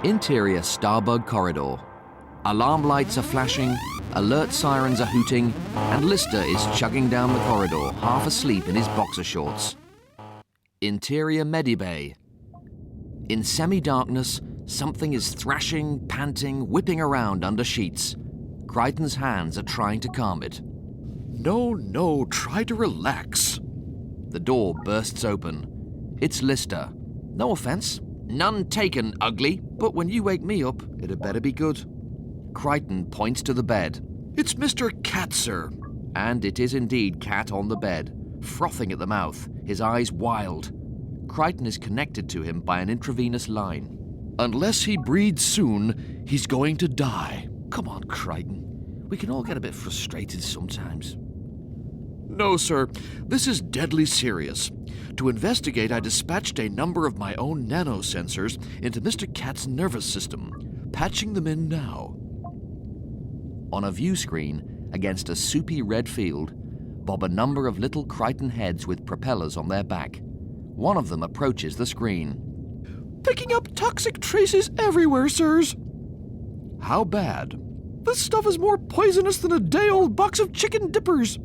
Interior Starbug corridor. Alarm lights are flashing, alert sirens are hooting, and Lister is chugging down the corridor, half asleep in his boxer shorts. Interior Medibay. In semi-darkness, something is thrashing, panting, whipping around under sheets. Crichton's hands are trying to calm it. No, try to relax. The door bursts open. It's Lister. No offense. None taken, ugly. But when you wake me up, it had better be good. Crichton points to the bed. It's Mr. Cat, sir. And it is indeed Cat on the bed, frothing at the mouth, his eyes wild. Crichton is connected to him by an intravenous line. Unless he breathes soon, he's going to die. Come on, Crichton. We can all get a bit frustrated sometimes. No, sir. This is deadly serious. To investigate, I dispatched a number of my own nanosensors into Mr. Cat's nervous system, patching them in now. On a view screen, against a soupy red field, bob a number of little Crichton heads with propellers on their back. One of them approaches the screen. Picking up toxic traces everywhere, sirs. How bad? This stuff is more poisonous than a day-old box of chicken dippers.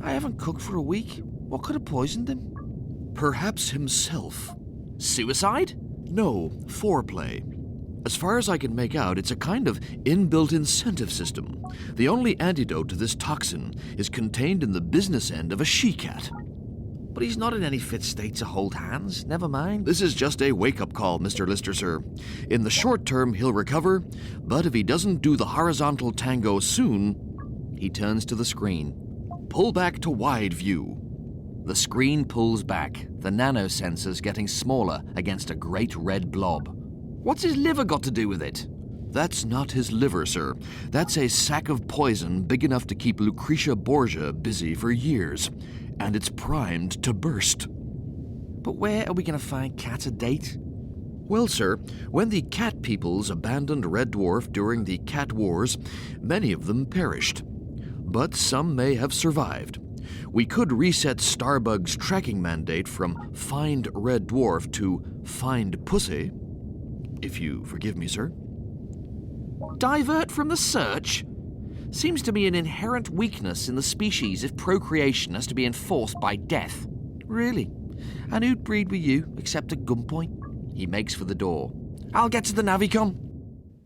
I haven't cooked for a week. What could have poisoned him? Perhaps himself. Suicide? No, foreplay. As far as I can make out, it's a kind of inbuilt incentive system. The only antidote to this toxin is contained in the business end of a she-cat. But he's not in any fit state to hold hands. Never mind. This is just a wake-up call, Mr. Lister, sir. In the short term, he'll recover, but if he doesn't do the horizontal tango soon... He turns to the screen. Pull back to wide view. The screen pulls back, the nanosensors getting smaller against a great red blob. What's his liver got to do with it? That's not his liver, sir. That's a sack of poison big enough to keep Lucretia Borgia busy for years. And it's primed to burst. But where are we going to find Cat a date? Well, sir, when the cat peoples abandoned Red Dwarf during the Cat Wars, many of them perished. But some may have survived. We could reset Starbug's tracking mandate from Find Red Dwarf to Find Pussy. If you forgive me, sir. Divert from the search? Seems to be an inherent weakness in the species if procreation has to be enforced by death. Really? And who'd breed with you, except at gunpoint? He makes for the door. I'll get to the Navicom.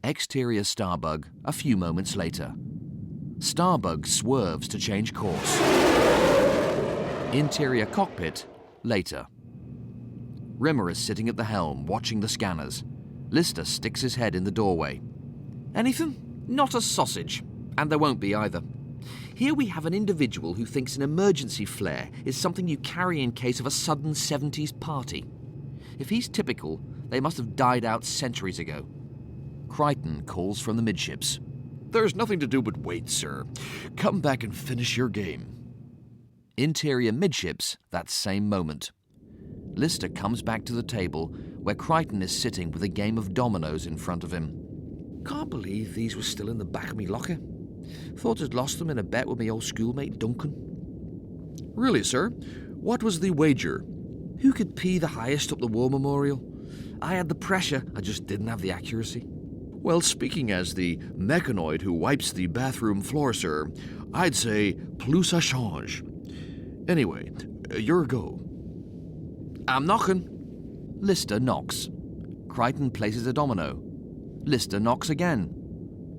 Exterior Starbug, a few moments later. Starbug swerves to change course. Interior cockpit, later. Rimmer is sitting at the helm, watching the scanners. Lister sticks his head in the doorway. Anything? Not a sausage. And there won't be either. Here we have an individual who thinks an emergency flare is something you carry in case of a sudden 70s party. If he's typical, they must have died out centuries ago. Crichton calls from the midships. There's nothing to do but wait, sir. Come back and finish your game. Interior midships, that same moment. Lister comes back to the table where Crichton is sitting with a game of dominoes in front of him. Can't believe these were still in the back of me locker. Thought I'd lost them in a bet with my old schoolmate Duncan. Really, sir? What was the wager? Who could pee the highest up the war memorial? I had the pressure, I just didn't have the accuracy. Well, speaking as the mechanoid who wipes the bathroom floor, sir, I'd say plus à change. Anyway, your go. I'm knocking. Lister knocks. Crichton places a domino. Lister knocks again.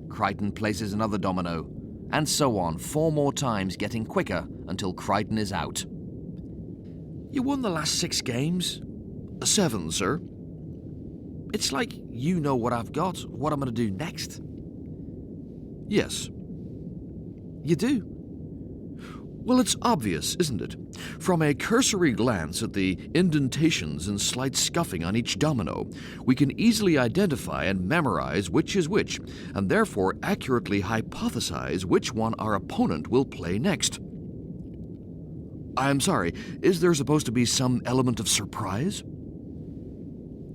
Crichton places another domino. And so on, 4 more times, getting quicker until Crichton is out. You won the last 6 games. 7, sir. It's like you know what I've got, what I'm going to do next. Yes. You do? Well, it's obvious, isn't it? From a cursory glance at the indentations and slight scuffing on each domino, we can easily identify and memorize which is which, and therefore accurately hypothesize which one our opponent will play next. I'm sorry, is there supposed to be some element of surprise?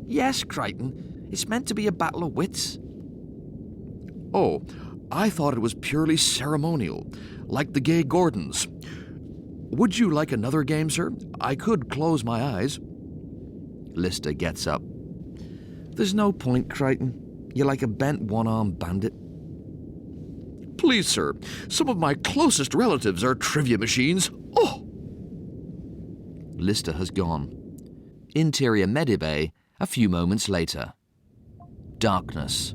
Yes, Crichton. It's meant to be a battle of wits. Oh, I thought it was purely ceremonial, like the gay Gordons. Would you like another game, sir? I could close my eyes. Lister gets up. There's no point, Crichton. You're like a bent one-armed bandit. Please, sir, some of my closest relatives are trivia machines. Oh! Lister has gone. Interior Medibay, a few moments later. Darkness.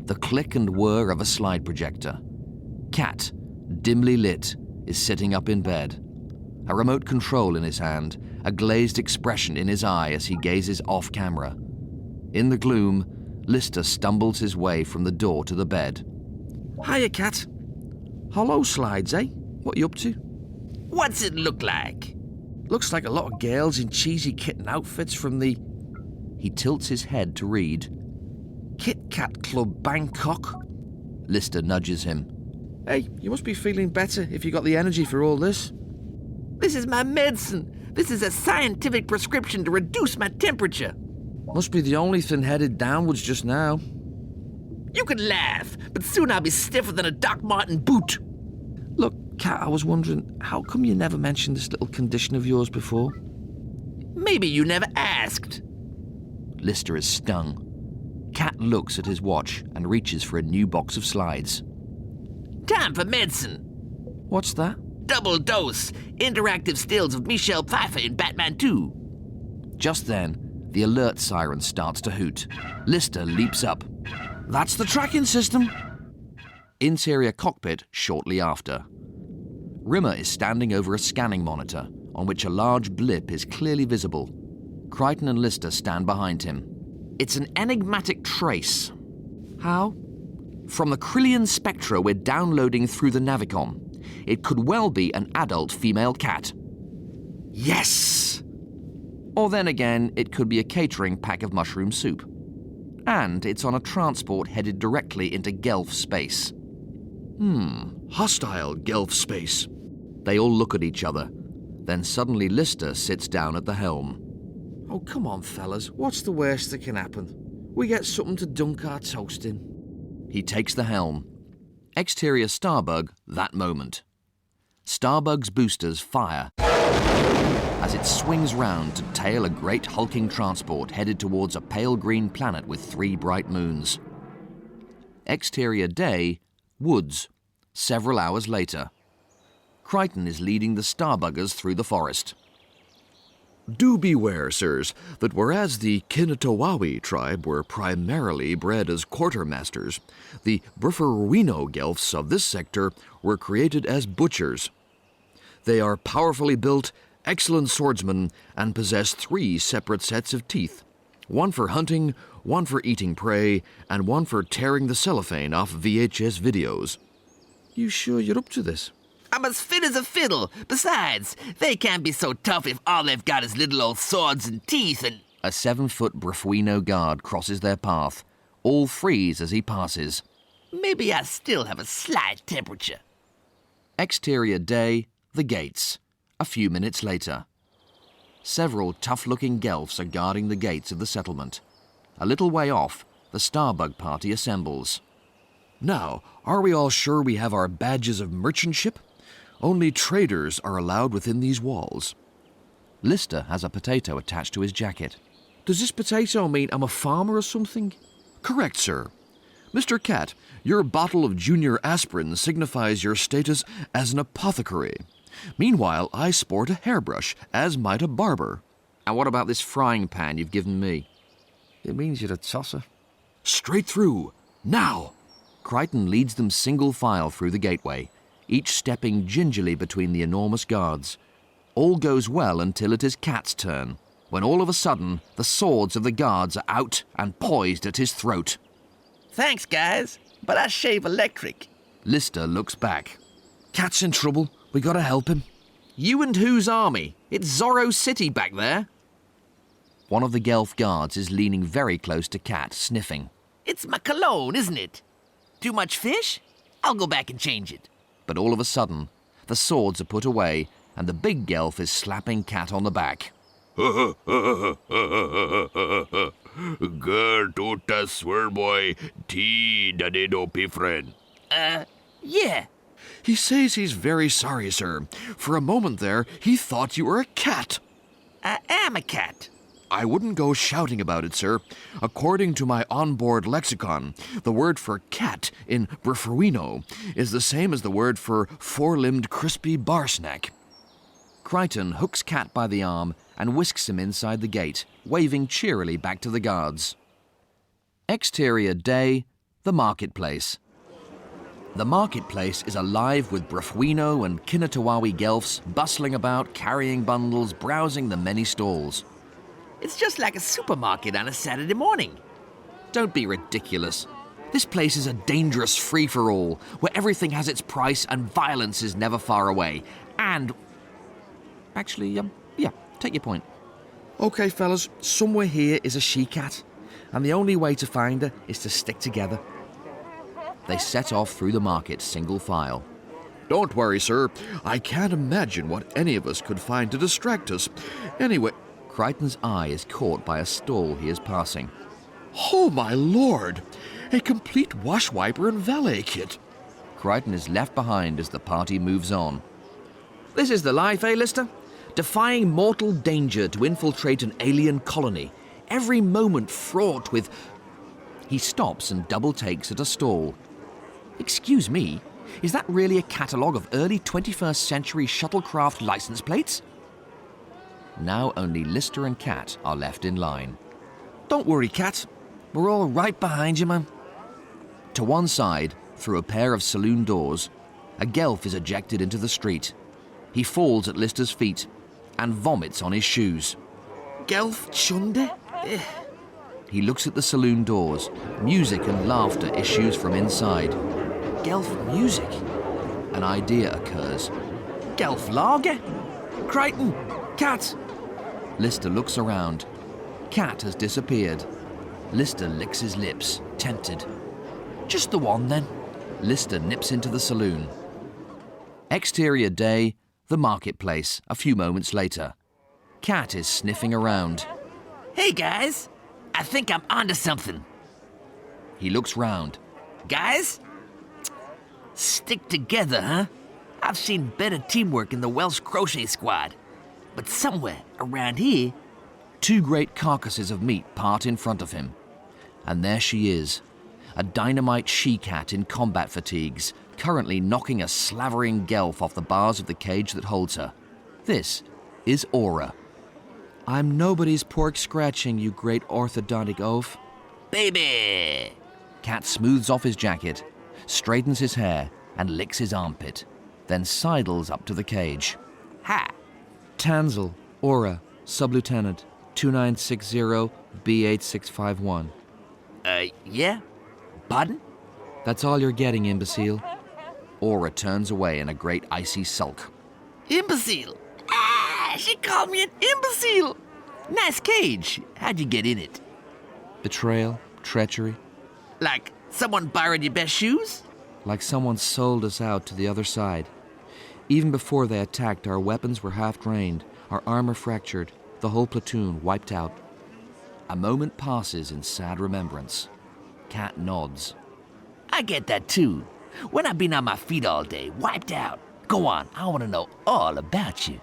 The click and whir of a slide projector. Cat, dimly lit, is sitting up in bed. A remote control in his hand, a glazed expression in his eye as he gazes off-camera. In the gloom, Lister stumbles his way from the door to the bed. Hiya, Cat. Hollow slides, eh? What you up to? What's it look like? Looks like a lot of girls in cheesy kitten outfits from the... He tilts his head to read. Kit Kat Club Bangkok. Lister nudges him. Hey, you must be feeling better if you got the energy for all this. This is my medicine. This is a scientific prescription to reduce my temperature. Must be the only thing headed downwards just now. You can laugh, but soon I'll be stiffer than a Doc Marten boot. Look, Kat, I was wondering, how come you never mentioned this little condition of yours before? Maybe you never asked. Lister is stung. Kat looks at his watch and reaches for a new box of slides. Time for medicine. What's that? Double dose. Interactive stills of Michelle Pfeiffer in Batman 2. Just then, the alert siren starts to hoot. Lister leaps up. That's the tracking system. Interior cockpit shortly after. Rimmer is standing over a scanning monitor on which a large blip is clearly visible. Crichton and Lister stand behind him. It's an enigmatic trace. How? From the Krillian spectra we're downloading through the Navicom. It could well be an adult female cat. Yes! Or then again, it could be a catering pack of mushroom soup. And it's on a transport headed directly into Gelf space. Hostile Gelf space. They all look at each other. Then suddenly Lister sits down at the helm. Oh, come on, fellas. What's the worst that can happen? We get something to dunk our toast in. He takes the helm. Exterior Starbug, that moment. Starbug's boosters fire as it swings round to tail a great hulking transport headed towards a pale green planet with 3 bright moons. Exterior day, woods, several hours later. Crichton is leading the Starbuggers through the forest. Do beware, sirs, that whereas the Kinatawawi tribe were primarily bred as quartermasters, the Brufferwino Gelfs of this sector were created as butchers. They are powerfully built, excellent swordsmen, and possess 3 separate sets of teeth. One for hunting, one for eating prey, and one for tearing the cellophane off VHS videos. You sure you're up to this? I'm as fit as a fiddle. Besides, they can't be so tough if all they've got is little old swords and teeth and... A 7-foot Bruffuino guard crosses their path. All freeze as he passes. Maybe I still have a slight temperature. Exterior day, the gates. A few minutes later. Several tough-looking Gelfs are guarding the gates of the settlement. A little way off, the Starbug party assembles. Now, are we all sure we have our badges of merchantship? Only traders are allowed within these walls. Lister has a potato attached to his jacket. Does this potato mean I'm a farmer or something? Correct, sir. Mr. Cat, your bottle of junior aspirin signifies your status as an apothecary. Meanwhile, I sport a hairbrush, as might a barber. And what about this frying pan you've given me? It means you're a tosser. Straight through. Now! Crichton leads them single file through the gateway, each stepping gingerly between the enormous guards. All goes well until it is Cat's turn, when all of a sudden the swords of the guards are out and poised at his throat. Thanks, guys, but I shave electric. Lister looks back. Cat's in trouble. We gotta help him. You and whose army? It's Zorro City back there. One of the Gelf guards is leaning very close to Cat, sniffing. It's my cologne, isn't it? Too much fish? I'll go back and change it. But all of a sudden, the swords are put away and the big Gelf is slapping Cat on the back. Girl tuta swirboy tea dadido pifren. Yeah. He says he's very sorry, sir. For a moment there, he thought you were a cat. I am a cat. I wouldn't go shouting about it, sir. According to my onboard lexicon, the word for cat in Brufferino is the same as the word for four-limbed crispy bar snack. Crichton hooks Cat by the arm and whisks him inside the gate, waving cheerily back to the guards. Exterior day, the marketplace. The marketplace is alive with Bruffuino and Kinatawawi Guelphs bustling about, carrying bundles, browsing the many stalls. It's just like a supermarket on a Saturday morning. Don't be ridiculous. This place is a dangerous free-for-all, where everything has its price and violence is never far away. And... Actually, yeah, take your point. OK, fellas, somewhere here is a she-cat, and the only way to find her is to stick together. They set off through the market single file. Don't worry, sir. I can't imagine what any of us could find to distract us. Anyway... Crichton's eye is caught by a stall he is passing. Oh, my lord! A complete wash wiper and valet kit. Crichton is left behind as the party moves on. This is the life, eh, Lister? Defying mortal danger to infiltrate an alien colony. Every moment fraught with... He stops and double takes at a stall. Excuse me, is that really a catalogue of early 21st century shuttlecraft license plates? Now only Lister and Cat are left in line. Don't worry, Cat. We're all right behind you, man. To one side, through a pair of saloon doors, a Guelph is ejected into the street. He falls at Lister's feet and vomits on his shoes. Guelph Chunde? He looks at the saloon doors. Music and laughter issues from inside. Guelph music? An idea occurs. Guelph lager? Crichton! Cat! Lister looks around. Cat has disappeared. Lister licks his lips, tempted. Just the one, then. Lister nips into the saloon. Exterior day, the marketplace, a few moments later. Cat is sniffing around. Hey, guys. I think I'm onto something. He looks round. Guys? Stick together, huh? I've seen better teamwork in the Welsh Crochet Squad. But somewhere around here... Two great carcasses of meat part in front of him. And there she is, a dynamite she-cat in combat fatigues, currently knocking a slavering Guelph off the bars of the cage that holds her. This is Aura. I'm nobody's pork scratching, you great orthodontic oaf. Baby! Cat smooths off his jacket, straightens his hair, and licks his armpit, then sidles up to the cage. Ha! Tanzel, Aura, Sub-Lieutenant, 2960 B8651. Yeah? Pardon? That's all you're getting, imbecile. Aura turns away in a great icy sulk. Imbecile! Ah, she called me an imbecile! Nice cage. How'd you get in it? Betrayal, treachery. Like someone borrowed your best shoes? Like someone sold us out to the other side. Even before they attacked, our weapons were half drained, our armor fractured, the whole platoon wiped out. A moment passes in sad remembrance. Cat nods. I get that too. When I've been on my feet all day, wiped out. Go on, I want to know all about you.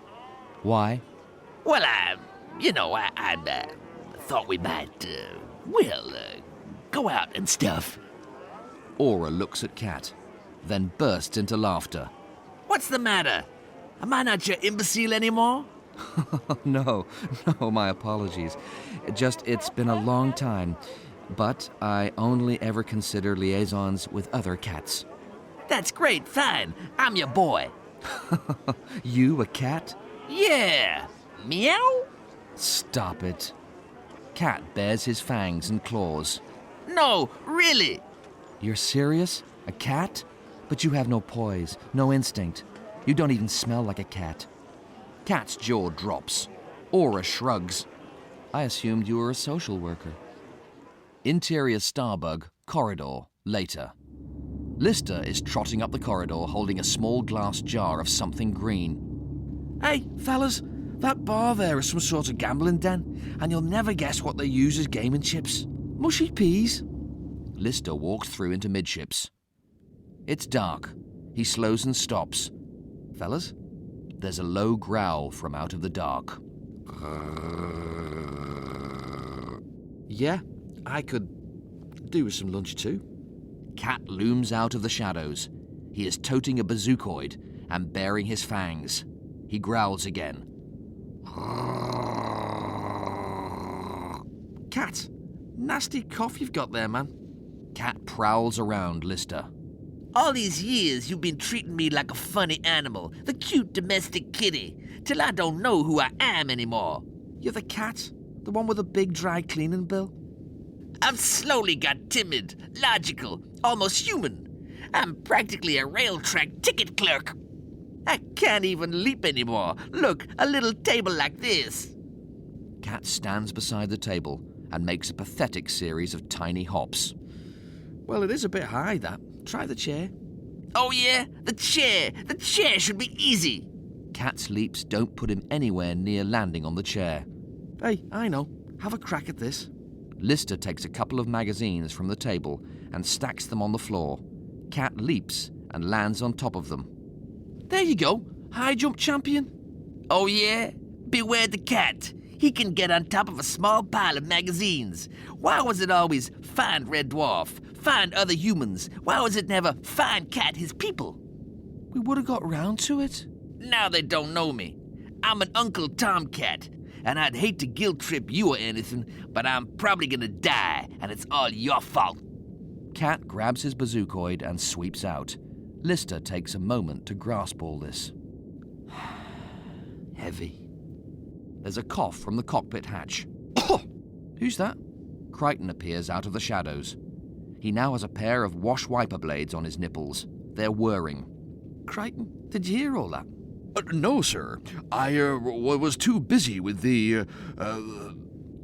Why? Well, I thought we might, go out and stuff. Aura looks at Cat, then bursts into laughter. What's the matter? Am I not your imbecile anymore? No, my apologies. It's been a long time, but I only ever consider liaisons with other cats. That's great, fine. I'm your boy. You, a cat? Yeah. Meow? Stop it. Cat bares his fangs and claws. No, really. You're serious? A cat? But you have no poise, no instinct. You don't even smell like a cat. Cat's jaw drops. Aura shrugs. I assumed you were a social worker. Interior Starbug, corridor, later. Lister is trotting up the corridor holding a small glass jar of something green. Hey, fellas, that bar there is some sort of gambling den, and you'll never guess what they use as gaming chips. Mushy peas. Lister walks through into midships. It's dark. He slows and stops. Fellas? There's a low growl from out of the dark. Yeah, I could do with some lunch too. Cat looms out of the shadows. He is toting a bazookoid and baring his fangs. He growls again. Cat, nasty cough you've got there, man. Cat prowls around Lister. All these years you've been treating me like a funny animal, the cute domestic kitty, till I don't know who I am anymore. You're the cat, the one with a big dry cleaning bill. I've slowly got timid, logical, almost human. I'm practically a rail track ticket clerk. I can't even leap anymore. Look, a little table like this. Cat stands beside the table and makes a pathetic series of tiny hops. Well, it is a bit high, that. Try the chair. Oh yeah, the chair. The chair should be easy. Cat's leaps don't put him anywhere near landing on the chair. Hey, I know. Have a crack at this. Lister takes a couple of magazines from the table and stacks them on the floor. Cat leaps and lands on top of them. There you go, high jump champion. Oh yeah? Beware the cat. He can get on top of a small pile of magazines. Why was it always find Red Dwarf, find other humans? Why was it never find Cat his people? We would have got round to it. Now they don't know me. I'm an Uncle Tomcat, and I'd hate to guilt trip you or anything, but I'm probably gonna die, and it's all your fault. Cat grabs his bazookoid and sweeps out. Lister takes a moment to grasp all this. Heavy. There's a cough from the cockpit hatch. Who's that? Crichton appears out of the shadows. He now has a pair of wash wiper blades on his nipples. They're whirring. Crichton, did you hear all that? No, sir. I was too busy with the.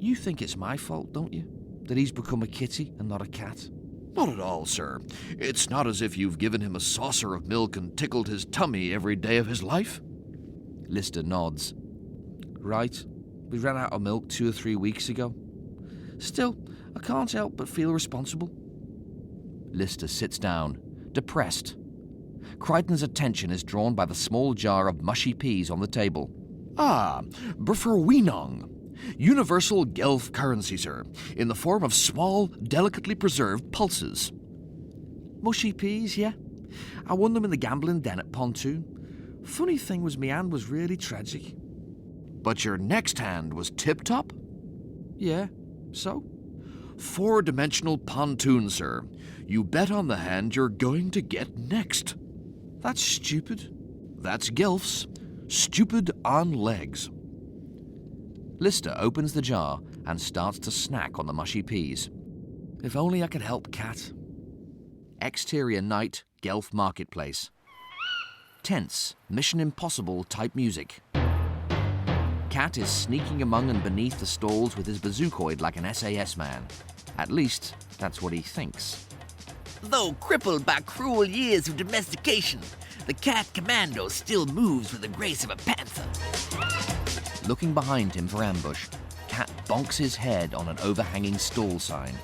You think it's my fault, don't you? That he's become a kitty and not a cat? Not at all, sir. It's not as if you've given him a saucer of milk and tickled his tummy every day of his life. Lister nods. Right. We ran out of milk 2 or 3 weeks ago. Still, I can't help but feel responsible. Lister sits down, depressed. Crichton's attention is drawn by the small jar of mushy peas on the table. Ah, Brferweenong. Universal Gelf currency, sir, in the form of small, delicately preserved pulses. Mushy peas, yeah. I won them in the gambling den at Pontoon. Funny thing was, my hand was really tragic. But your next hand was tip-top? Yeah, so? 4-dimensional pontoon, sir. You bet on the hand you're going to get next. That's stupid. That's Gelf's. Stupid on legs. Lister opens the jar and starts to snack on the mushy peas. If only I could help Cat. Exterior night, Gelf Marketplace. Tense, Mission Impossible type music. Cat is sneaking among and beneath the stalls with his bazookoid like an SAS man. At least, that's what he thinks. Though crippled by cruel years of domestication, the cat commando still moves with the grace of a panther. Looking behind him for ambush, Cat bonks his head on an overhanging stall sign.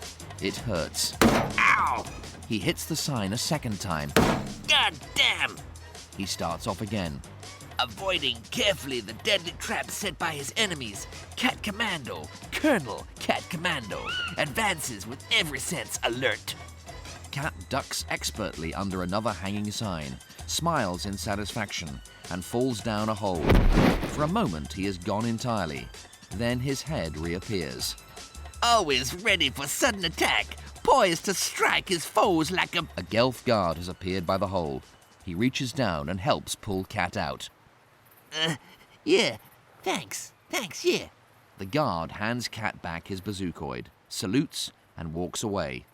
It hurts. Ow! He hits the sign a second time. God damn! He starts off again. Avoiding carefully the deadly traps set by his enemies, Cat Commando, Colonel Cat Commando, advances with every sense alert. Cat ducks expertly under another hanging sign, smiles in satisfaction, and falls down a hole. For a moment, he is gone entirely. Then his head reappears. Always ready for sudden attack, poised to strike his foes like a... A Gelf guard has appeared by the hole. He reaches down and helps pull Cat out. Yeah, thanks, yeah. The guard hands Cat back his bazookoid, salutes, and walks away.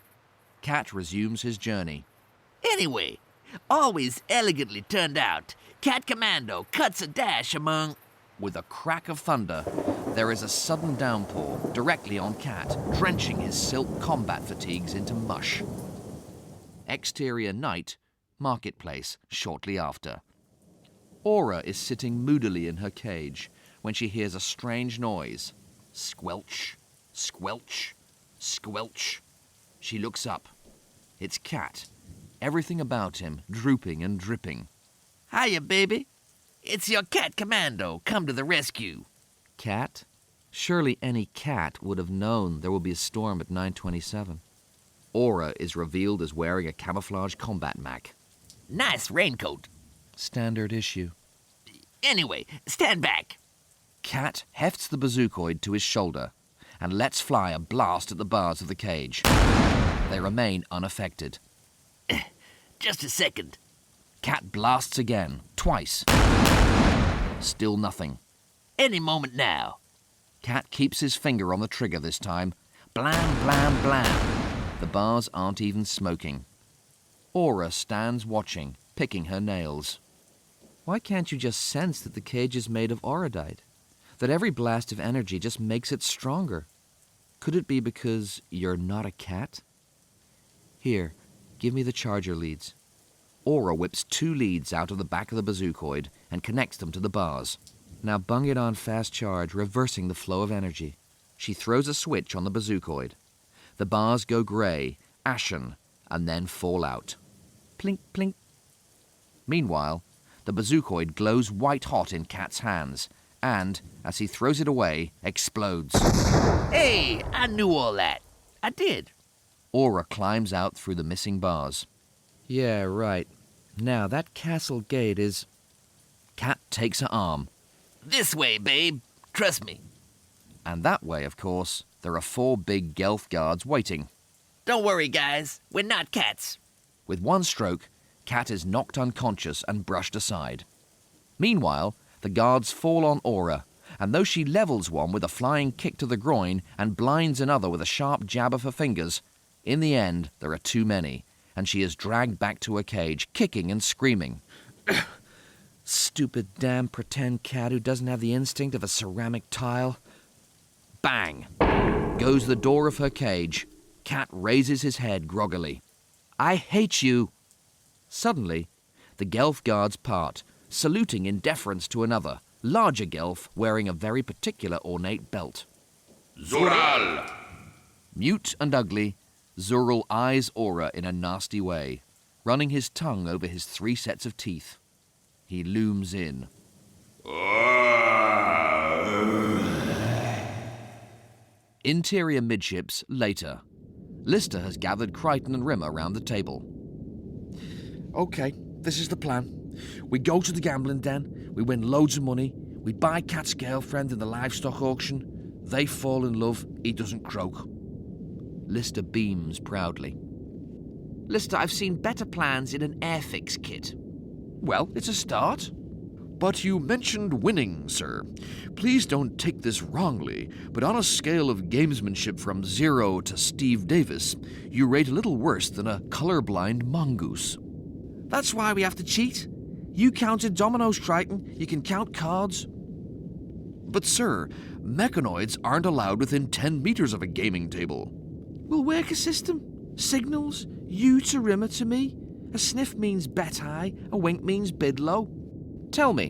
Cat resumes his journey. Anyway, always elegantly turned out, Cat Commando cuts a dash among... With a crack of thunder, there is a sudden downpour directly on Cat, drenching his silk combat fatigues into mush. Exterior night, marketplace, shortly after. Aura is sitting moodily in her cage when she hears a strange noise. Squelch, squelch, squelch. She looks up. It's Cat, everything about him drooping and dripping. Hiya, baby. It's your Cat Commando come to the rescue. Cat? Surely any cat would have known there will be a storm at 9:27. Aura is revealed as wearing a camouflage combat mac. Nice raincoat. Standard issue. Anyway, stand back. Cat hefts the bazookoid to his shoulder and lets fly a blast at the bars of the cage. They remain unaffected. Just a second. Cat blasts again, twice. Still nothing. Any moment now. Cat keeps his finger on the trigger this time. Blam, blam, blam. The bars aren't even smoking. Aura stands watching, picking her nails. Why can't you just sense that the cage is made of auradite? That every blast of energy just makes it stronger? Could it be because you're not a cat? Here, give me the charger leads. Aura whips 2 leads out of the back of the bazookoid and connects them to the bars. Now bung it on fast charge, reversing the flow of energy. She throws a switch on the bazookoid. The bars go grey, ashen, and then fall out. Plink, plink. Meanwhile, the bazookoid glows white-hot in Cat's hands and, as he throws it away, explodes. Hey, I knew all that. I did. Aura climbs out through the missing bars. Yeah, right. Now, that castle gate is... Cat takes her arm. This way, babe. Trust me. And that way, of course, there are 4 big Gelf guards waiting. Don't worry, guys. We're not cats. With one stroke, Cat is knocked unconscious and brushed aside. Meanwhile, the guards fall on Aura, and though she levels one with a flying kick to the groin and blinds another with a sharp jab of her fingers, in the end there are too many, and she is dragged back to her cage, kicking and screaming. Stupid damn pretend cat who doesn't have the instinct of a ceramic tile. Bang! Goes the door of her cage. Cat raises his head groggily. I hate you! Suddenly, the Gelf guards part, saluting in deference to another, larger Gelf wearing a very particular ornate belt. Zural! Mute and ugly, Zurul eyes Aura in a nasty way, running his tongue over his 3 sets of teeth. He looms in. Interior midships later. Lister has gathered Crichton and Rimmer round the table. Okay, this is the plan. We go to the gambling den, we win loads of money, we buy Cat's girlfriend in the livestock auction, they fall in love, he doesn't croak. Lister beams proudly. Lister, I've seen better plans in an Airfix kit. Well, it's a start. But you mentioned winning, sir. Please don't take this wrongly, but on a scale of gamesmanship from 0 to Steve Davis, you rate a little worse than a colorblind mongoose. That's why we have to cheat. You counted dominoes, Crichton. You can count cards. But, sir, mechanoids aren't allowed within 10 meters of a gaming table. We'll work a system. Signals. You to Rimmer to me. A sniff means bet high. A wink means bid low. Tell me,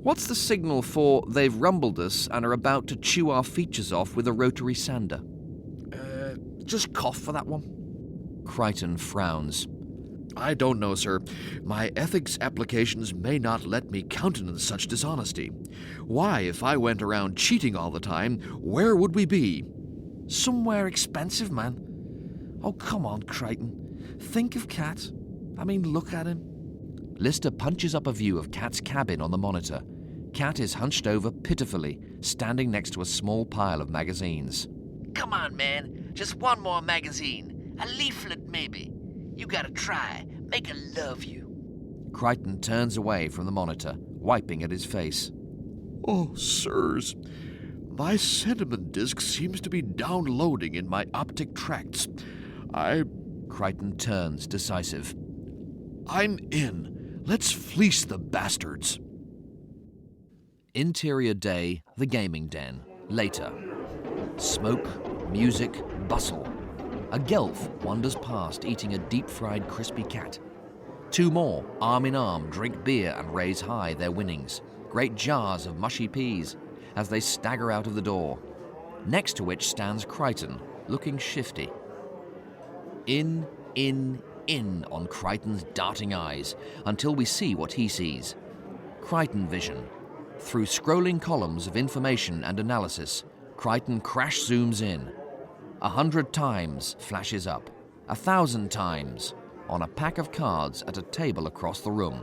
what's the signal for they've rumbled us and are about to chew our features off with a rotary sander? Just cough for that one. Crichton frowns. I don't know, sir. My ethics applications may not let me countenance such dishonesty. Why, if I went around cheating all the time, where would we be? Somewhere expensive, man. Oh, come on, Crichton. Think of Cat. I mean, look at him. Lister punches up a view of Cat's cabin on the monitor. Cat is hunched over pitifully, standing next to a small pile of magazines. Come on, man. Just one more magazine. A leaflet, maybe. You gotta try. Make her love you. Crichton turns away from the monitor, wiping at his face. Oh, sirs, my sentiment disk seems to be downloading in my optic tracts. Crichton turns decisive. I'm in. Let's fleece the bastards. Interior day, the gaming den. Later. Smoke, music, bustle. A Gelf wanders past eating a deep-fried crispy cat. 2 more, arm in arm, drink beer and raise high their winnings. Great jars of mushy peas as they stagger out of the door. Next to which stands Crichton, looking shifty. In on Crichton's darting eyes until we see what he sees. Crichton vision. Through scrolling columns of information and analysis, Crichton crash zooms in. 100 times flashes up. 1,000 times on a pack of cards at a table across the room,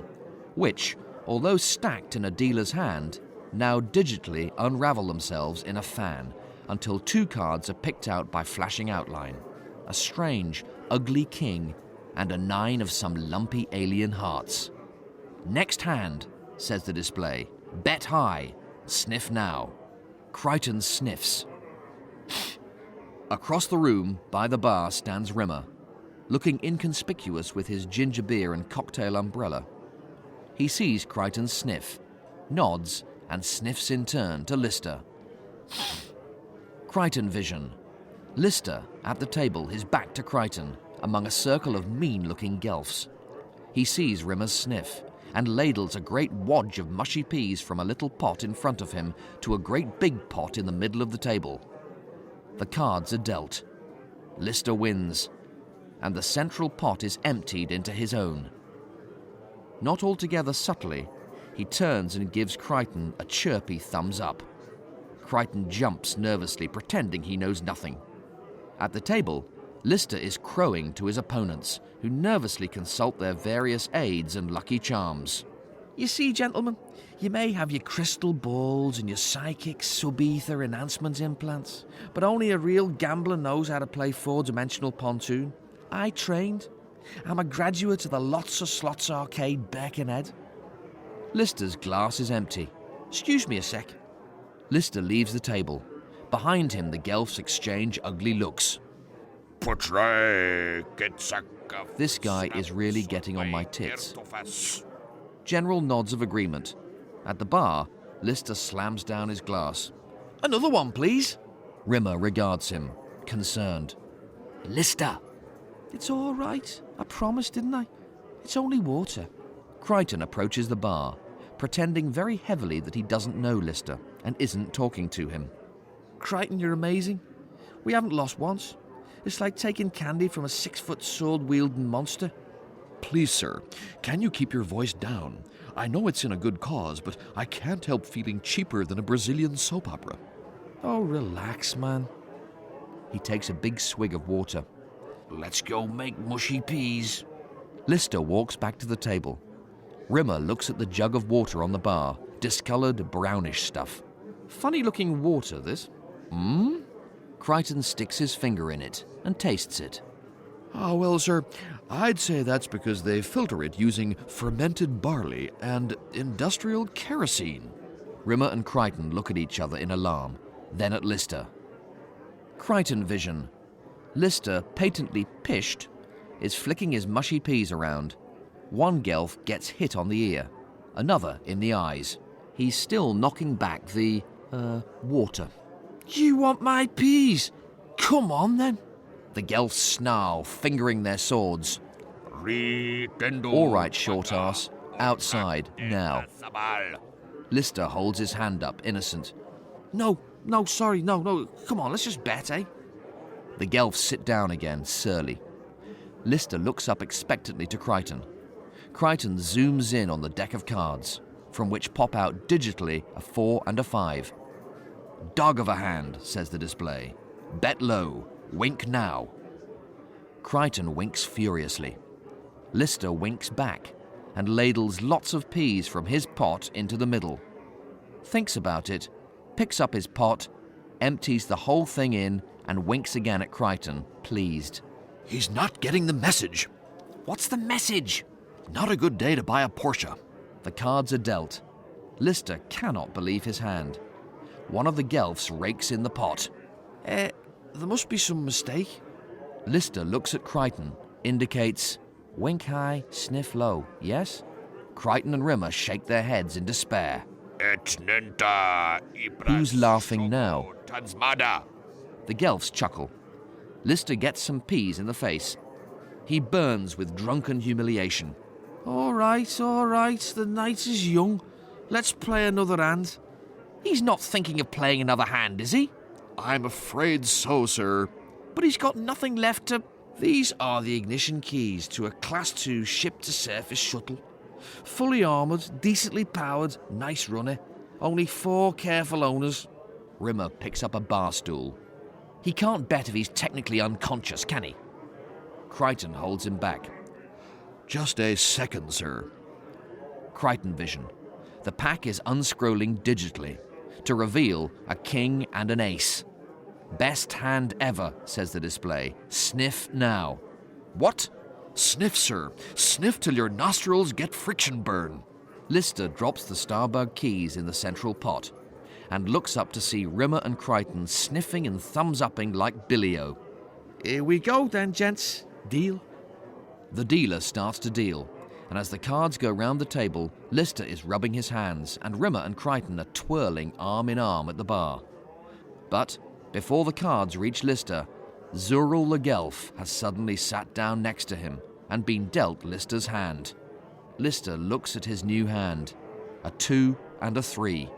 which, although stacked in a dealer's hand, now digitally unravel themselves in a fan until 2 cards are picked out by flashing outline. A strange, ugly king and a 9 of some lumpy alien hearts. Next hand, says the display. Bet high. Sniff now. Crichton sniffs. Across the room, by the bar, stands Rimmer, looking inconspicuous with his ginger beer and cocktail umbrella. He sees Crichton sniff, nods, and sniffs in turn to Lister. Crichton vision. Lister, at the table, his back to Crichton, among a circle of mean-looking gelfs. He sees Rimmer's sniff, and ladles a great wadge of mushy peas from a little pot in front of him to a great big pot in the middle of the table. The cards are dealt. Lister wins, and the central pot is emptied into his own. Not altogether subtly, he turns and gives Crichton a chirpy thumbs up. Crichton jumps nervously, pretending he knows nothing. At the table, Lister is crowing to his opponents, who nervously consult their various aids and lucky charms. You see, gentlemen, you may have your crystal balls and your psychic sub-ether enhancement implants, but only a real gambler knows how to play 4-dimensional pontoon. I trained. I'm a graduate of the Lots of Slots Arcade, Birkenhead. Lister's glass is empty. Excuse me a sec. Lister leaves the table. Behind him, the Gelfs exchange ugly looks. This guy is really getting on my tits. General nods of agreement. At the bar, Lister slams down his glass. Another one, please. Rimmer regards him, concerned. Lister. It's all right. I promised, didn't I? It's only water. Crichton approaches the bar, pretending very heavily that he doesn't know Lister and isn't talking to him. Crichton, you're amazing. We haven't lost once. It's like taking candy from a 6-foot sword-wielding monster. Please, sir, can you keep your voice down? I know it's in a good cause, but I can't help feeling cheaper than a Brazilian soap opera. Oh, relax, man. He takes a big swig of water. Let's go make mushy peas. Lister walks back to the table. Rimmer looks at the jug of water on the bar, discoloured brownish stuff. Funny-looking water, this. Crichton sticks his finger in it and tastes it. Ah, well, sir, I'd say that's because they filter it using fermented barley and industrial kerosene. Rimmer and Crichton look at each other in alarm, then at Lister. Crichton vision. Lister, patently pished, is flicking his mushy peas around. One Gelf gets hit on the ear, another in the eyes. He's still knocking back the, water. You want my peas? Come on, then. The Gelfs snarl, fingering their swords. All right, short ass. Outside, now. Lister holds his hand up, innocent. No, sorry, no. Come on, let's just bet, eh? The Gelfs sit down again, surly. Lister looks up expectantly to Crichton. Crichton zooms in on the deck of cards, from which pop out digitally a 4 and a 5. Dog of a hand, says the display. Bet low. Wink now. Crichton winks furiously. Lister winks back and ladles lots of peas from his pot into the middle. Thinks about it, picks up his pot, empties the whole thing in, and winks again at Crichton, pleased. He's not getting the message. What's the message? Not a good day to buy a Porsche. The cards are dealt. Lister cannot believe his hand. One of the Gelfs rakes in the pot. There must be some mistake. Lister looks at Crichton, indicates wink high, sniff low, yes? Crichton and Rimmer shake their heads in despair. Who's laughing now? The Gelfs chuckle. Lister gets some peas in the face. He burns with drunken humiliation. All right, the night is young. Let's play another hand. He's not thinking of playing another hand, is he? I'm afraid so, sir. But he's got nothing left to... These are the ignition keys to a Class 2 ship-to-surface shuttle. Fully armoured, decently powered, nice runner. Only 4 careful owners. Rimmer picks up a bar stool. He can't bet if he's technically unconscious, can he? Crichton holds him back. Just a second, sir. Crichton vision. The pack is unscrolling digitally to reveal a king and an ace. Best hand ever, says the display. Sniff now. What? Sniff, sir. Sniff till your nostrils get friction burn. Lister drops the Starbug keys in the central pot and looks up to see Rimmer and Crichton sniffing and thumbs-upping like Billy-O. Here we go then, gents. Deal? The dealer starts to deal, and as the cards go round the table, Lister is rubbing his hands and Rimmer and Crichton are twirling arm in arm at the bar. But before the cards reach Lister, Zurul the Gelf has suddenly sat down next to him and been dealt Lister's hand. Lister looks at his new hand, a 2 and a 3.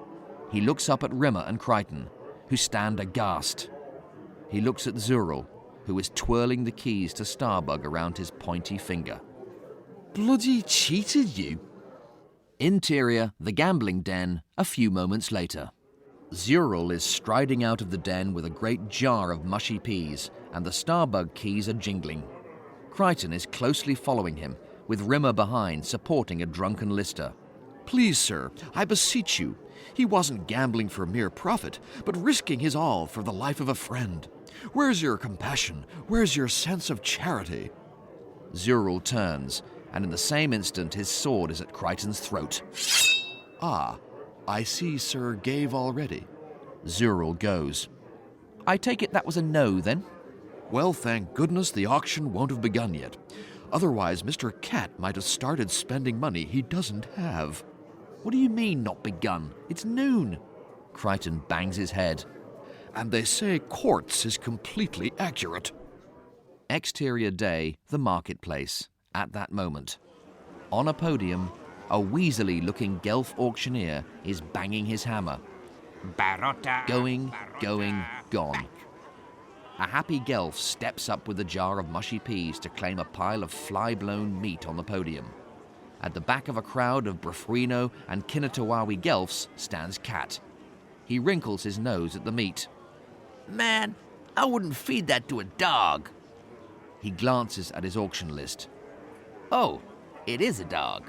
He looks up at Rimmer and Crichton, who stand aghast. He looks at Zurul, who is twirling the keys to Starbug around his pointy finger. Bloody cheated you. Interior, the gambling den, a few moments later. Zurul is striding out of the den with a great jar of mushy peas, and the Starbug keys are jingling. Crichton is closely following him, with Rimmer behind supporting a drunken Lister. Please, sir, I beseech you. He wasn't gambling for mere profit, but risking his all for the life of a friend. Where's your compassion? Where's your sense of charity? Zurul turns, and in the same instant his sword is at Crichton's throat. Ah, I see sir gave already. Zurul goes. I take it that was a no, then? Well, thank goodness the auction won't have begun yet. Otherwise, Mr. Cat might have started spending money he doesn't have. What do you mean, not begun? It's noon. Crichton bangs his head. And they say quartz is completely accurate. Exterior day, the marketplace, at that moment. On a podium, a weaselly-looking Gelf auctioneer is banging his hammer. Going, gone. A happy Gelf steps up with a jar of mushy peas to claim a pile of fly-blown meat on the podium. At the back of a crowd of Brufrino and Kinatawawi Gelfs stands Cat. He wrinkles his nose at the meat. Man, I wouldn't feed that to a dog. He glances at his auction list. Oh, it is a dog.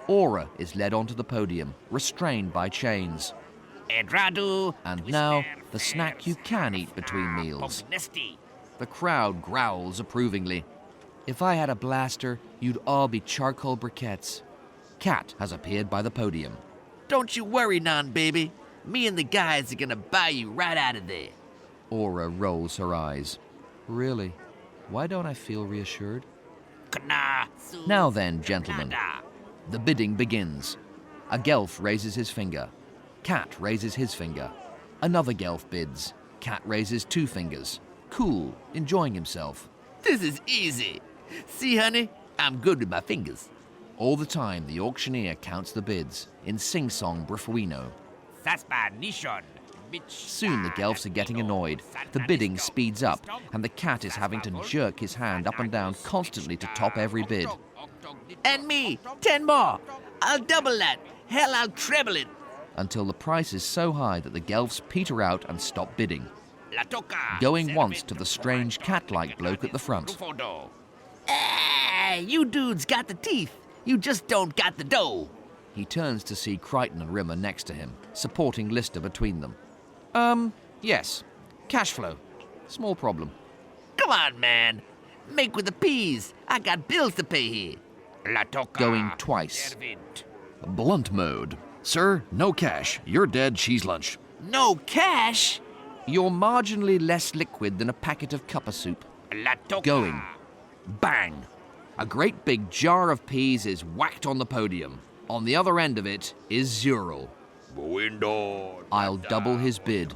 Aura is led onto the podium, restrained by chains. And now, the snack you can eat between meals. The crowd growls approvingly. If I had a blaster, you'd all be charcoal briquettes. Cat has appeared by the podium. Don't you worry, non-baby. Me and the guys are gonna buy you right out of there. Aura rolls her eyes. Really? Why don't I feel reassured? Now then, gentlemen. The bidding begins. A Gelf raises his finger. Cat raises his finger. Another Gelf bids. Cat raises 2 fingers. Cool, enjoying himself. This is easy. See, honey? I'm good with my fingers. All the time, the auctioneer counts the bids in sing-song Brufwino. Soon the Gelfs are getting annoyed. The bidding speeds up, and the Cat is having to jerk his hand up and down constantly to top every bid. And me, 10 more. I'll double that. Hell, I'll treble it. Until the price is so high that the Gelfs peter out and stop bidding. Going once to the strange cat-like bloke at the front. Hey, you dudes got the teeth. You just don't got the dough. He turns to see Crichton and Rimmer next to him, supporting Lister between them. Yes. Cash flow. Small problem. Come on, man. Make with the peas. I got bills to pay here. Going twice. Blunt mode. Sir, no cash. You're dead cheese lunch. No cash? You're marginally less liquid than a packet of cuppa soup. Going. Bang! A great big jar of peas is whacked on the podium. On the other end of it is Zurul. I'll double his bid.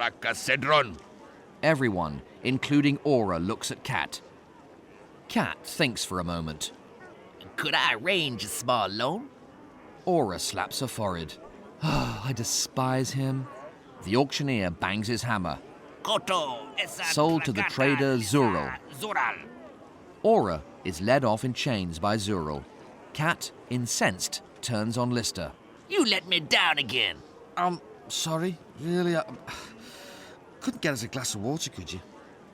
Everyone, including Aura, looks at Cat. Cat thinks for a moment. Could I arrange a small loan? Aura slaps her forehead. Oh, I despise him. The auctioneer bangs his hammer. Sold to the trader Zurul. Aura is led off in chains by Zurul. Cat, incensed, turns on Lister. You let me down again. Sorry, really, Couldn't get us a glass of water, could you?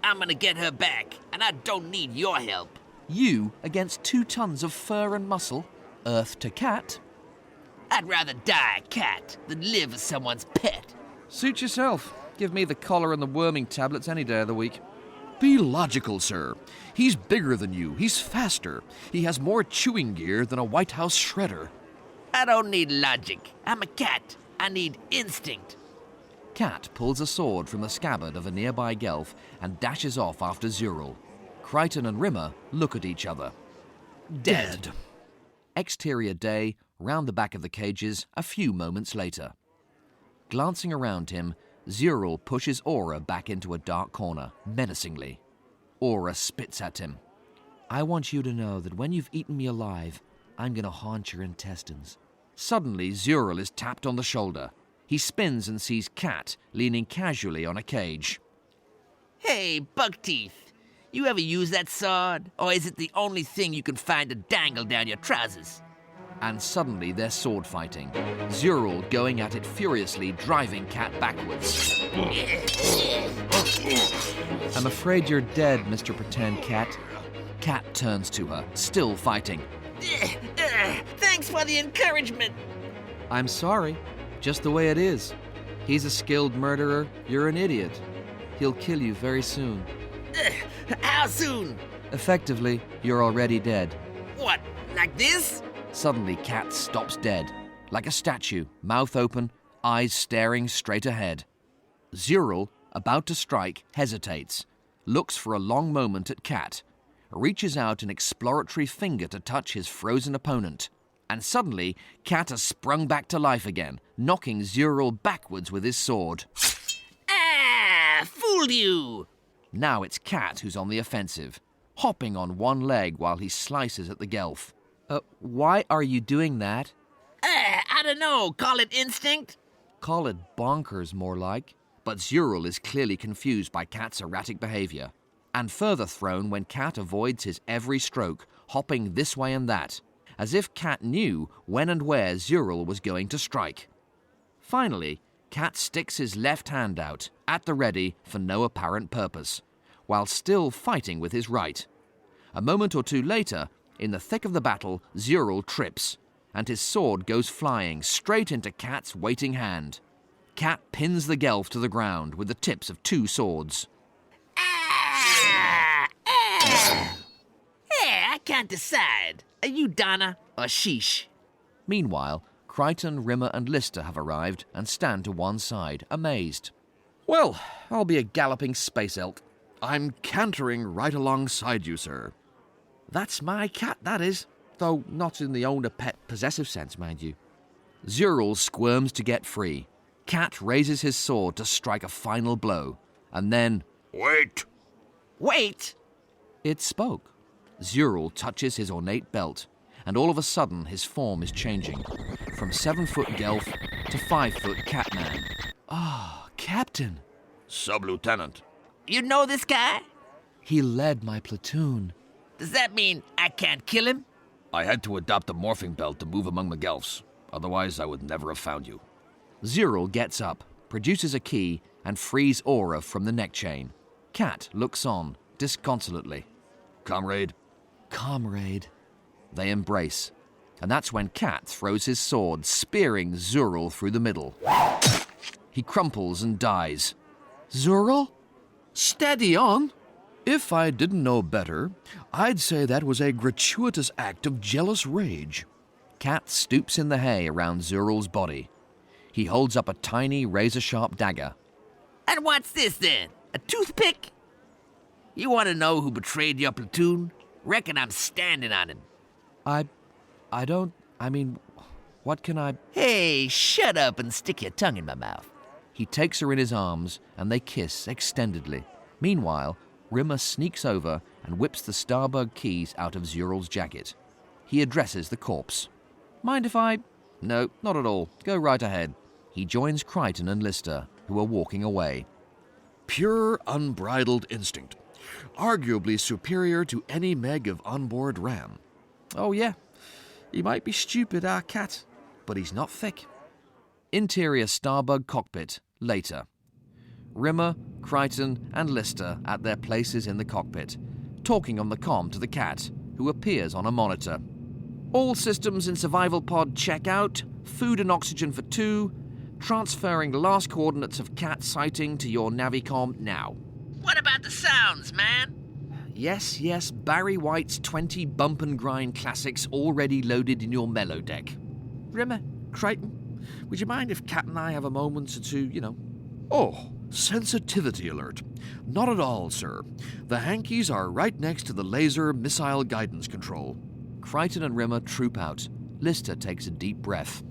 I'm gonna get her back, and I don't need your help. You against 2 tons of fur and muscle? Earth to cat? I'd rather die a cat than live as someone's pet. Suit yourself. Give me the collar and the worming tablets any day of the week. Be logical, sir. He's bigger than you. He's faster. He has more chewing gear than a White House shredder. I don't need logic. I'm a cat. I need instinct. Cat pulls a sword from the scabbard of a nearby Gelf and dashes off after Zuril. Crichton and Rimmer look at each other. Dead. Exterior day, round the back of the cages, a few moments later. Glancing around him, Zuril pushes Aura back into a dark corner, menacingly. Aura spits at him. I want you to know that when you've eaten me alive, I'm going to haunt your intestines. Suddenly, Zuril is tapped on the shoulder. He spins and sees Cat leaning casually on a cage. Hey, Buckteeth. You ever use that sword? Or is it the only thing you can find to dangle down your trousers? And suddenly they're sword fighting. Zuril going at it furiously, driving Cat backwards. I'm afraid you're dead, Mr. Pretend Cat. Cat turns to her, still fighting. Thanks for the encouragement. I'm sorry. Just the way it is. He's a skilled murderer. You're an idiot. He'll kill you very soon. How soon? Effectively, you're already dead. What, like this? Suddenly, Cat stops dead, like a statue, mouth open, eyes staring straight ahead. Zuril, about to strike, hesitates, looks for a long moment at Cat, reaches out an exploratory finger to touch his frozen opponent. And suddenly, Cat has sprung back to life again, knocking Zuril backwards with his sword. Ah, fooled you! Now it's Cat who's on the offensive, hopping on one leg while he slices at the Gelf. Why are you doing that? I don't know, call it instinct? Call it bonkers, more like. But Zuril is clearly confused by Cat's erratic behavior, and further thrown when Cat avoids his every stroke, hopping this way and that, as if Cat knew when and where Zuril was going to strike. Finally, Cat sticks his left hand out, at the ready for no apparent purpose, while still fighting with his right. A moment or two later, in the thick of the battle, Zuril trips, and his sword goes flying straight into Cat's waiting hand. Cat pins the Gelf to the ground with the tips of 2 swords. Yeah, I can't decide. Are you Donna or Sheesh? Meanwhile, Crichton, Rimmer and Lister have arrived and stand to one side, amazed. Well, I'll be a galloping space elk. I'm cantering right alongside you, sir. That's my cat, that is. Though not in the owner-pet possessive sense, mind you. Zuril squirms to get free. Cat raises his sword to strike a final blow, and then... Wait! Wait! It spoke. Zuril touches his ornate belt, and all of a sudden his form is changing, from 7-foot Gelf to 5-foot Catman. Ah, Captain. Sub-Lieutenant. You know this guy? He led my platoon. Does that mean I can't kill him? I had to adopt a morphing belt to move among the Gelfs. Otherwise, I would never have found you. Zuril gets up, produces a key, and frees Aura from the neck chain. Cat looks on, disconsolately. Comrade? Comrade. They embrace, and that's when Cat throws his sword, spearing Zuril through the middle. He crumples and dies. Zuril? Steady on! If I didn't know better, I'd say that was a gratuitous act of jealous rage. Cat stoops in the hay around Zuril's body. He holds up a tiny, razor-sharp dagger. And what's this then? A toothpick? You want to know who betrayed your platoon? Reckon I'm standing on him. What can I... Hey, shut up and stick your tongue in my mouth. He takes her in his arms, and they kiss extendedly. Meanwhile, Rimmer sneaks over and whips the Starbug keys out of Zuril's jacket. He addresses the corpse. Mind if I... No, not at all. Go right ahead. He joins Crichton and Lister, who are walking away. Pure, unbridled instinct. Arguably superior to any meg of onboard RAM. Oh, yeah. He might be stupid, our cat, but he's not thick. Interior Starbug cockpit, later. Rimmer, Crichton, and Lister at their places in the cockpit, talking on the comm to the cat, who appears on a monitor. All systems in survival pod check out, food and oxygen for 2, transferring last coordinates of cat sighting to your Navicom now. What about the sounds, man? Yes, Barry White's 20 bump and grind classics already loaded in your mellow deck. Rimmer, Crichton, would you mind if Cat and I have a moment or two, Oh, sensitivity alert. Not at all, sir. The hankies are right next to the laser missile guidance control. Crichton and Rimmer troop out. Lister takes a deep breath.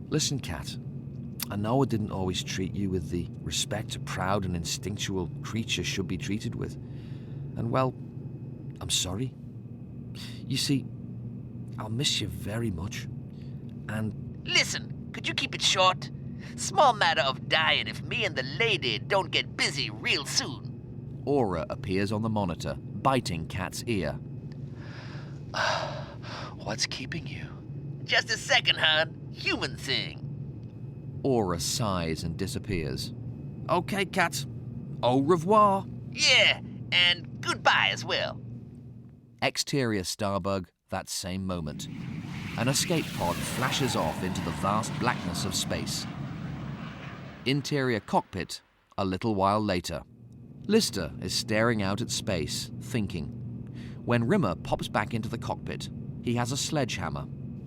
Listen, Cat, I know I didn't always treat you with the respect a proud and instinctual creature should be treated with. And well, I'm sorry. You see, I'll miss you very much. And Listen, could you keep it short? Small matter of dying if me and the lady don't get busy real soon. Aura appears on the monitor, biting Cat's ear. What's keeping you? Just a second, hon. Human thing. Aura sighs and disappears. Okay, Cat. Au revoir. Yeah, and goodbye as well. Exterior Starbug, that same moment. An escape pod flashes off into the vast blackness of space. Interior cockpit, a little while later. Lister is staring out at space, thinking. When Rimmer pops back into the cockpit, he has a sledgehammer.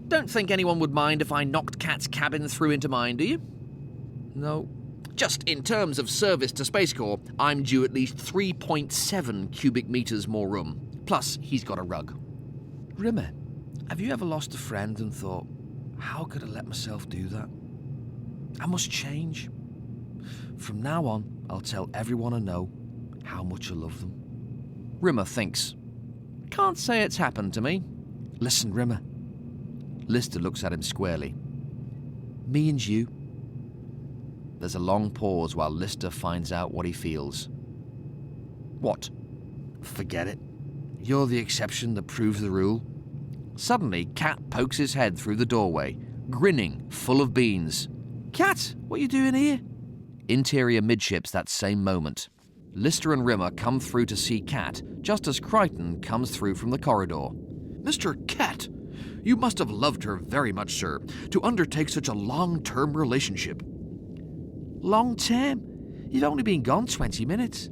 Don't think anyone would mind if I knocked Cat's cabin through into mine, do you? No. Just in terms of service to Space Corps, I'm due at least 3.7 cubic meters more room. Plus, he's got a rug. Rimmer, have you ever lost a friend and thought, how could I let myself do that? I must change. From now on, I'll tell everyone I know how much I love them. Rimmer thinks. Can't say it's happened to me. Listen, Rimmer. Lister looks at him squarely. Me and you. There's a long pause while Lister finds out what he feels. What? Forget it. You're the exception that proves the rule. Suddenly, Cat pokes his head through the doorway, grinning, full of beans. Cat, what are you doing here? Interior midships that same moment. Lister and Rimmer come through to see Cat, just as Crichton comes through from the corridor. Mr. Cat, you must have loved her very much, sir, to undertake such a long-term relationship. Long term? You've only been gone 20 minutes.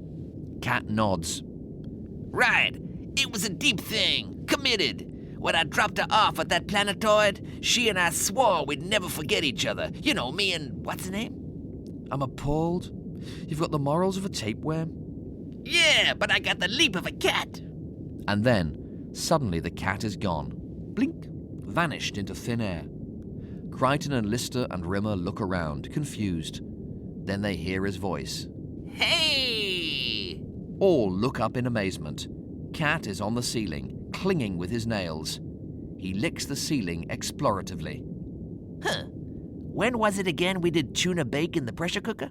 Cat nods. Right. It was a deep thing. Committed. When I dropped her off at that planetoid, she and I swore we'd never forget each other. You know, me and what's her name? I'm appalled. You've got the morals of a tapeworm. Yeah, but I got the leap of a cat. And then, suddenly the cat is gone. Blink. Vanished into thin air. Crichton and Lister and Rimmer look around, confused. Then they hear his voice. Hey! All look up in amazement. Cat is on the ceiling, clinging with his nails. He licks the ceiling exploratively. Huh. When was it again we did tuna bake in the pressure cooker?